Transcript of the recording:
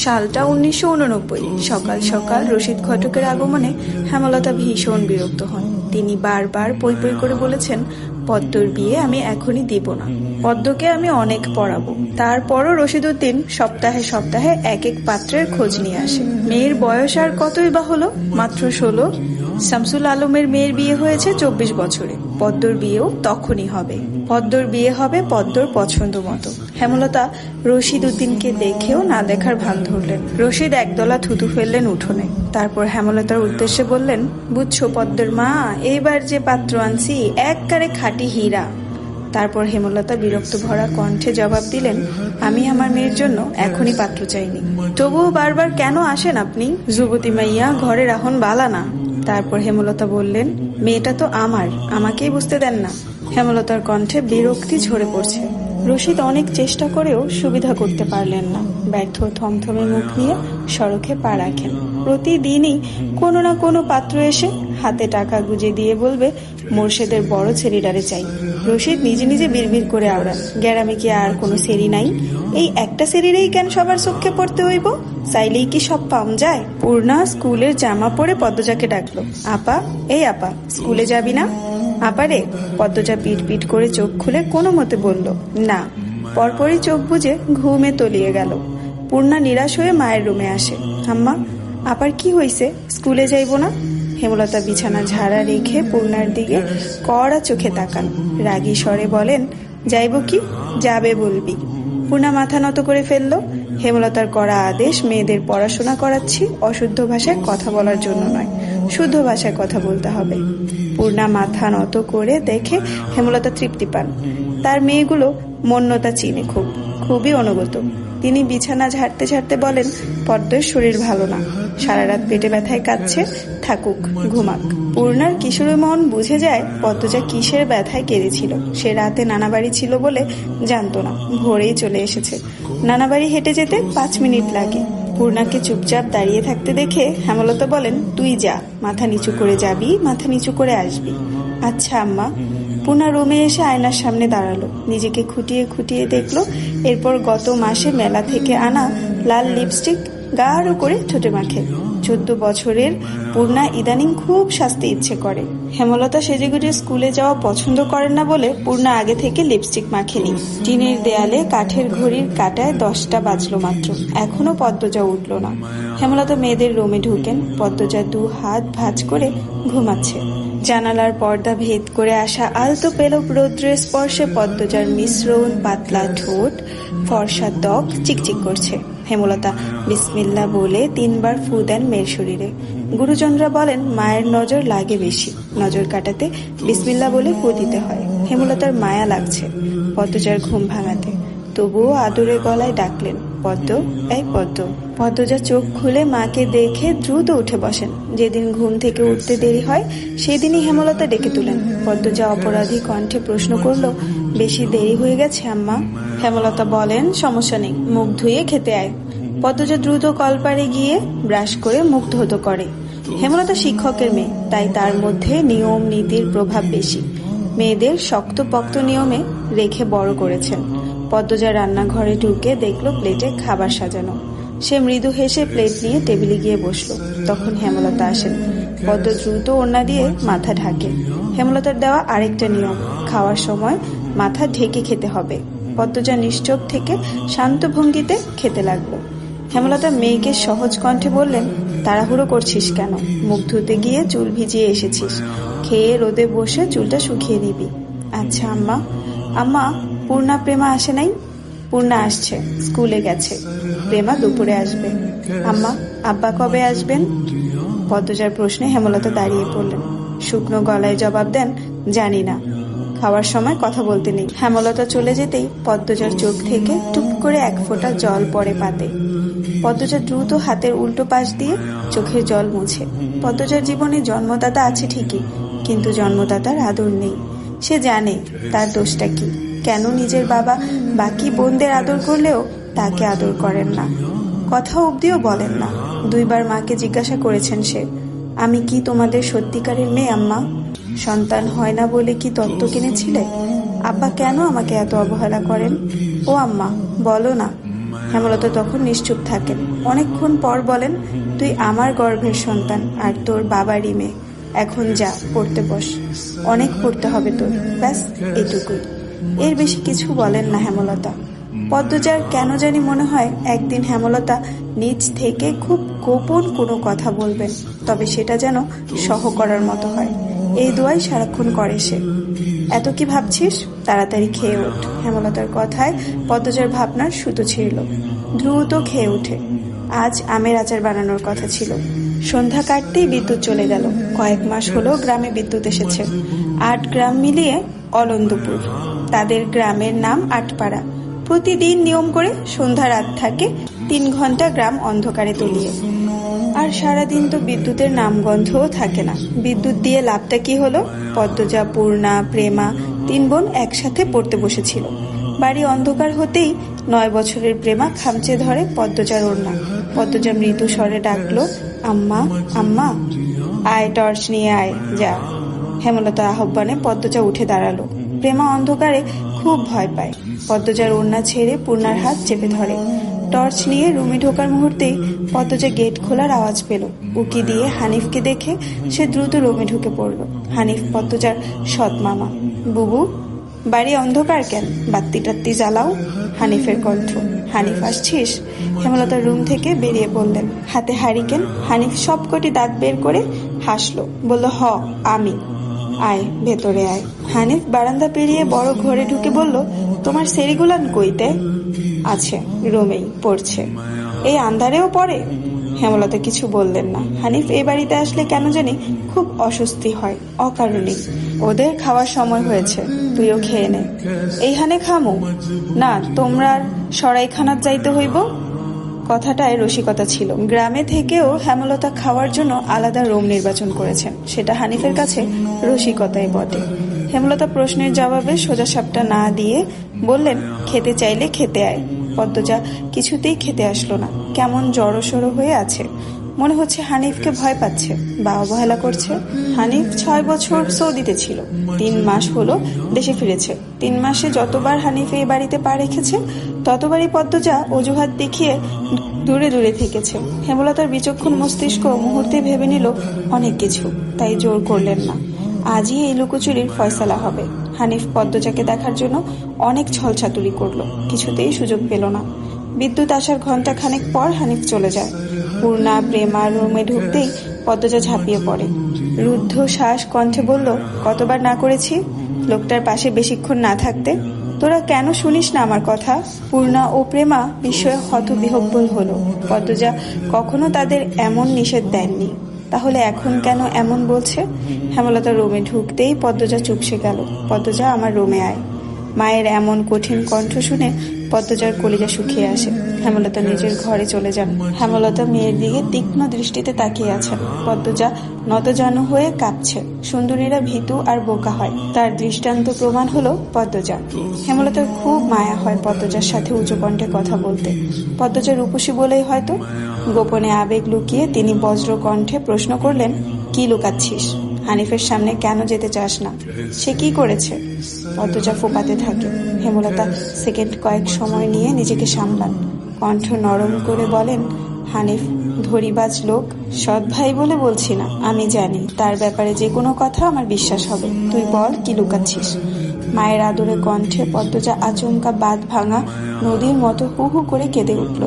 সালটা 1989। সকাল সকাল রশিদ ঘটকের আগমনে হেমলতা ভীষণ বিরক্ত হন। তিনি বারবার পই পই করে বলেছেন, পদ্মর বিয়ে আমি এখনই দিব না। পদ্মকে আমি অনেক পড়াবো। তারপরও রশিদউদ্দিন সপ্তাহে সপ্তাহে এক এক পাত্রের খোঁজ নিয়ে আসে। মেয়ের বয়স আর কতই বা হলো, মাত্র 16। শামসুল আলমের মেয়ের বিয়ে হয়েছে 24 বছরে। পদ্মর বিয়েও তখনই হবে। পদ্মর বিয়ে হবে পদ্মর পছন্দ মতো। হেমলতা রশিদউদ্দিনকে দেখেও না দেখার ভান ধরলেন। রশিদ একদলা থুতু ফেললেন উঠোনে। তারপর হেমলতার উদ্দেশ্যে বললেন, বুঝছো পদ্মর মা, এইবার যে পাত্র আনছি একবারে খাঁটি হীরা। তারপর হেমলতা বিরক্ত ভরা কণ্ঠে জবাব দিলেন, আমি আমার মেয়ের জন্য এখনই পাত্র চাইনি। তবুও বারবার কেন আসেন আপনি? যুবতী মাইয়া ঘরে রাখুন বালা না। তারপর হেমলতা বললেন, মেয়েটা তো আমার, আমাকেই বুঝতে দেন না। হেমলতার কণ্ঠে বিরক্তি ঝরে পড়ছে। রশিদ অনেক চেষ্টা করেও সুবিধা করতে পারলেন না। ব্যর্থ থমথমে মুখ নিয়ে সড়কে পা রাখেন। প্রতিদিনই কোনো না কোনো পাত্র এসে হাতে টাকা গুজে দিয়ে বলবে, মোর্শেদের বড় ছেলেটারে চাই। রশিদ নিজে নিজে বিড়বিড় করে আওড়ান, গ্যারামে কি আর কোনো সেরি নাই? এই একটা সেরিরেই কেন সবার চোখে পড়তে হইব? চাইলেই কি সব পাম যায়? পূর্ণা স্কুলের জামা পরে পদ্মজাকে ডাকলো, আপা, এই আপা, স্কুলে যাবি না? আপারে। পদ্মজা পিট পিট করে চোখ খুলে কোনো মতে বলল, না। পরপরই চোখ বুজে ঘুমে তলিয়ে গেল। পূর্ণা নিরাশ হয়ে মায়ের রুমে আসে। আম্মা, আপার কি হইছে? স্কুলে যাইব না? হেমলতা বিছানা ঝাড়া রেখে পূর্ণার দিকে কড়া চোখে তাকান। রাগী স্বরে বলেন, যাইব কি? যাবে বলবি। পূর্ণা মাথা নত করে ফেলল। হেমলতার কড়া আদেশ, মেয়েদের পড়াশোনা করাচ্ছি, অশুদ্ধ ভাষায় কথা বলার জন্য নয়, শুদ্ধ ভাষায় কথা বলতে হবে। পূর্ণা মাথা নত করে দেখে হেমলতা তৃপ্তি পান। তার মেয়েগুলো মন্যতা চিনে খুবই অনুগত। তিনি বিছানা ঝাড়তে ঝাড়তে বলেন, পদ্মের শরীর ভালো না, সারা রাত পেটে ব্যথায় কাঁদছে, থাকুক, ঘুমাক। পূর্ণার কিশোরী মন বুঝে যায় পদ্মজা কিসের ব্যথায় কেঁদেছিল। সে রাতে নানাবাড়ি ছিল বলে জানতো না, ভোরেই চলে এসেছে। নানাবাড়ি হেঁটে যেতে 5 মিনিট লাগে। পূর্ণাকে চুপচাপ দাঁড়িয়ে থাকতে দেখে হেমলতা বলেন, তুই যা, মাথা নিচু করে যাবি, মাথা নিচু করে আসবি। আচ্ছা আম্মা। পূর্ণা রুমে এসে আয়নার সামনে দাঁড়ালো, নিজেকে খুঁটিয়ে খুঁটিয়ে দেখলো। এরপর গত মাসে মেলা থেকে আনা লাল লিপস্টিক গাঢ় করে ঠোঁটে মাখে। 14 বছরের পূর্ণা ইদানিং খুব সাজতে ইচ্ছে করে। হেমলতা সেজেগুজে স্কুলে যাওয়া পছন্দ করেন না বলে পূর্ণা আগে থেকে লিপস্টিক মাখেনি। টিনের দেয়ালে কাঠের ঘড়ির কাঁটায় 10টা বাজলো মাত্র। এখনো পদ্মজা উঠল না। হেমলতা মেয়েদের রুমে ঢুকেন। পদ্মজা 2 হাত ভাঁজ করে ঘুমাচ্ছে। জানালার পর্দা ভেদ করে আসা আলতো পেলব রৌদ্রের স্পর্শে পদ্মজার মিশ্রণ পাতলা ঠোঁট, ফর্সা ত্বক চিকচিক করছে। হেমলতা বিসমিল্লাহ বলে 3 বার ফু দেন মেয়ের শরীরে। গুরুজনরা বলেন, মায়ের নজর লাগে বেশি, নজর কাটাতে বিসমিল্লাহ বলে ফু দিতে হয়। হেমলতার মায়া লাগছে পদ্মজার ঘুম ভাঙাতে, তবুও আদুরে গলায় ডাকলেন, পদ্ম, এই পদ্ম। পদ্মজা চোখ খুলে মাকে দেখে দ্রুত উঠে বসেন। যেদিন ঘুম থেকে উঠতে দেরি হয় সেদিনই হেমলতা ডেকে তুলেন। পদ্মজা অপরাধী কণ্ঠে প্রশ্ন করলো, বেশি দেরি হয়ে গেছে আম্মা? হেমলতা বলেন, সমস্যা নেই, মুখ ধুয়ে খেতে আয়। পদ্মজা দ্রুত কলপারে গিয়ে ব্রাশ করে মুখ ধৌত করে। হেমলতা শিক্ষকের মেয়ে, তাই তার মধ্যে নিয়ম নীতির প্রভাব বেশি। মেয়েদের শক্তপোক্ত নিয়মে রেখে বড় করেছেন। পদ্মজা রান্নাঘরে ঢুকে দেখলো প্লেটে খাবার সাজানো। সে মৃদু হেসে প্লেট নিয়ে টেবিলে গিয়ে বসলো। তখন হেমলতা আসেন। পদ্ম দ্রুত ওড়না দিয়ে মাথা ঢাকে। হেমলতার দেওয়া আরেকটা নিয়ম, খাওয়ার সময় মাথা ঢেকে খেতে হবে। পদ্মজা নিশ্চুপ থেকে শান্ত ভঙ্গিতে খেতে লাগলো। হেমলতা মেয়েকে সহজ কণ্ঠে বললেন, তাড়াহুড়ো করছিস কেন? মুখ ধুতে গিয়ে চুল ভিজিয়ে এসেছিস, খেয়ে রোদে বসে চুলটা শুকিয়ে নিবি। আচ্ছা আম্মা। আম্মা, পূর্ণা প্রেমা আসে নাই? পূর্ণা আসছে, স্কুলে গেছে। প্রেমা দুপুরে আসবে। আম্মা, আব্বা কবে আসবেন? পদ্মজার প্রশ্নে হেমলতা দাঁড়িয়ে পড়লেন। শুকনো গলায় জবাব দেন, জানি না, খাওয়ার সময় কথা বলতে নেই। হেমলতা চলে যেতেই পদ্মজার চোখ থেকে টুপ করে 1 ফোঁটা জল পড়ে পাতে। পদ্মজা দ্রুত হাতের উল্টো পাশ দিয়ে চোখের জল মুছে। পদ্মজার জীবনে জন্মদাতা আছে ঠিকই, কিন্তু জন্মদাতার আদর নেই। সে জানে তার দোষটা কি, কেন নিজের বাবা বাকি বোনদের আদর করলেও তাকে আদর করেন না, কথা অবধিও বলেন না। 2 বার মাকে জিজ্ঞাসা করেছেন সে, আমি কি তোমাদের সত্যিকারের মেয়ে আম্মা? সন্তান হয় না বলে কি দত্ত কিনেছিলে? আব্বা কেন আমাকে এত অবহেলা করেন? ও আম্মা, বলো না। হেমলতা তখন নিশ্চুপ থাকেন। অনেকক্ষণ পর বলেন, তুই আমার গর্ভের সন্তান আর তোর বাবারই মেয়ে। এখন যা, পড়তে বস, অনেক পড়তে হবে তোর, ব্যাস এটুকুই। এর বেশি কিছু বলেন না হেমলতা। পদ্মজার কেন জানি মনে হয় একদিন হেমলতা নিজ থেকে খুব গোপন কোনো কথা বলবেন, তবে সেটা যেন সহ করার মতো হয়। এই দোয়াই সারাক্ষণ করে সে। এত কি ভাবছিস? তাড়াতাড়ি খেয়ে ওঠ। হেমলতার কথায় পদ্মজার ভাবনার সুতো ছিঁড়ল। দ্রুত খেয়ে ওঠে। আজ আমের আচার বানানোর কথা ছিল। সন্ধ্যা কাটতেই বিদ্যুৎ চলে গেল। কয়েক মাস হলো গ্রামে বিদ্যুৎ এসেছে। 8 গ্রাম মিলিয়ে অলন্দপুর। তাদের গ্রামের নাম আটপাড়া। প্রতিদিন নিয়ম করে সন্ধ্যা রাত থাকে 3 ঘন্টা গ্রাম অন্ধকারে তলিয়ে। আর সারাদিন তো বিদ্যুতের নামগন্ধও থাকে না। বিদ্যুৎ দিয়ে লাভটা কি হলো? পদ্মজা, পূর্ণা, প্রেমা 3 বোন একসাথে পড়তে বসেছিল। বাড়ি অন্ধকার হতেই 9 বছরের প্রেমা খামচে ধরে পদ্মজার ওড়না। পদ্মজা মৃদু স্বরে ডাকলো, আম্মা, আম্মা, আয়, টর্চ নিয়ে আয়, যা। হেমলতার আহ্বানে পদ্মজা উঠে দাঁড়ালো। প্রেমা অন্ধকারে খুব ভয় পায়। পদ্মজার ওড়না ছেড়ে পূর্ণার হাত চেপে ধরে। টর্চ নিয়ে রুমে ঢোকার মুহূর্তেই পদ্মজা গেট খোলার আওয়াজ পেল। উকি দিয়ে হানিফকে দেখে সে দ্রুত রুমে ঢুকে পড়ল। হানিফ পদ্মজার সৎ মামা। বুবু, বাড়ি অন্ধকার কেন? বাত্তি টাত্তি জ্বালাও। হানিফের কণ্ঠ। হানিফ, আসছিস? হেমলতার রুম থেকে বেরিয়ে পড়লেন, হাতে হারিকেন। হানিফ সবকটি দাঁত বের করে হাসলো, বলল, হ, আমি। আয়, ভেতরে আয়। হানিফ বারান্দা পেরিয়ে বড় ঘরে ঢুকে বলল, তোমার সেরিগুলান কইতে? আছে, রুমেই পড়ছে। এই আন্ধারেও পড়ে? হেমলতা কিছু বললেন না। হানিফ এই বাড়িতে আসলে কেন জানি খুব অস্বস্তি হয়, অকারণেই। ওদের খাওয়ার সময় হয়েছে, তুইও খেয়ে নে। এইখানে খামু না? তোমরা সরাইখানাত যাইতে হইব। কথাটায় রসিকতা ছিল। গ্রামে থেকেও হেমলতা খাওয়ার জন্য আলাদা রুম নির্বাচন করেছেন। সেটা হানিফের কাছে রসিকতাই বটে। হেমলতা প্রশ্নের জবাবে সোজাসাপটা না দিয়ে বললেন, খেতে চাইলে খেতে আয়। পদ্মজা কিছুতেই খেতে আসলো না। কেমন জড়সড়ো হয়ে আছে। মনে হচ্ছে হানিফকে ভয় পাচ্ছে বা অবহেলা করছে। হানিফ 6 বছর সৌদিতে ছিল। 3 মাস হলো দেশে ফিরেছে। 3 মাসে যতবার হানিফ এই বাড়িতে পা রেখেছে ততবারই পদ্মজা অজুহাত দেখিয়ে দূরে দূরে থেকেছে। হেমলতার বিচক্ষণ মস্তিষ্ক মুহূর্তে ভেবে নিল অনেক কিছু, তাই জোর করলেন না। আজই এই লুকোচুরির ফয়সালা হবে। হানিফ পদ্মজাকে দেখার জন্য অনেক ছলছাতুরি করলো, কিছুতেই সুযোগ পেল না। বিদ্যুৎ আসার ঘন্টা খানেক পর হানিফ চলে যায়। পূর্ণা, প্রেমা রুমে ঢুকতেই পদ্মজা ঝাঁপিয়ে পড়ে। রুদ্ধ শ্বাস কণ্ঠে বলল, কতবার না করেছি লোকটার পাশে বেশিক্ষণ না থাকতে? তোরা কেন শুনিস না আমার কথা? পূর্ণা ও প্রেমা বিস্ময়ে হতবিহ্বল হলো। পদ্মজা কখনো তাদের এমন নিষেধ দেননি, তাহলে এখন কেন এমন বলছে? হেমলতা রুমে ঢুকতেই পদ্মজা চুপসে গেল। পদ্মজা, আমার রুমে আয়। মায়ের এমন কঠিন কণ্ঠ শুনে পদ্মজার কলিজা শুকিয়ে আসে। হেমলতা নিজের ঘরে চলে যান। হেমলতা মেয়ের দিকে তীক্ষ্ণ দৃষ্টিতে তাকিয়ে আছেন। পদ্মজা নতজানু হয়ে কাঁপছে। সুন্দরীরা ভীতু আর বোকা হয়, তার দৃষ্টান্ত প্রমাণ হলো পদ্মজা। হেমলতার খুব মায়া হয় পদ্মজার সাথে উঁচু কণ্ঠে কথা বলতে। পদ্মজা রূপসী বলেই হয়তো। গোপনে আবেগ লুকিয়ে তিনি বজ্র কণ্ঠে প্রশ্ন করলেন, কি লুকাচ্ছিস? হানিফের সামনে কেন যেতে চাস না? সে কি করেছে? পদ্মজা ফোপাতে থাকে। হেমলতা সেকেন্ড কয়েক সময় নিয়ে নিজেকে সামলান। কণ্ঠ নরম করে বলেন, হানিফ ধরিবাজ লোক, সৎ ভাই বলে বলছি না। আমি জানি তার ব্যাপারে যে কোনো কথা আমার বিশ্বাস হবে। তুই বল, কি লুকাচ্ছিস? মায়ের আদরে কণ্ঠে পদ্মজা আচমকা বাঁধ ভাঙা নদীর মতো হু হু করে কেঁদে উঠল।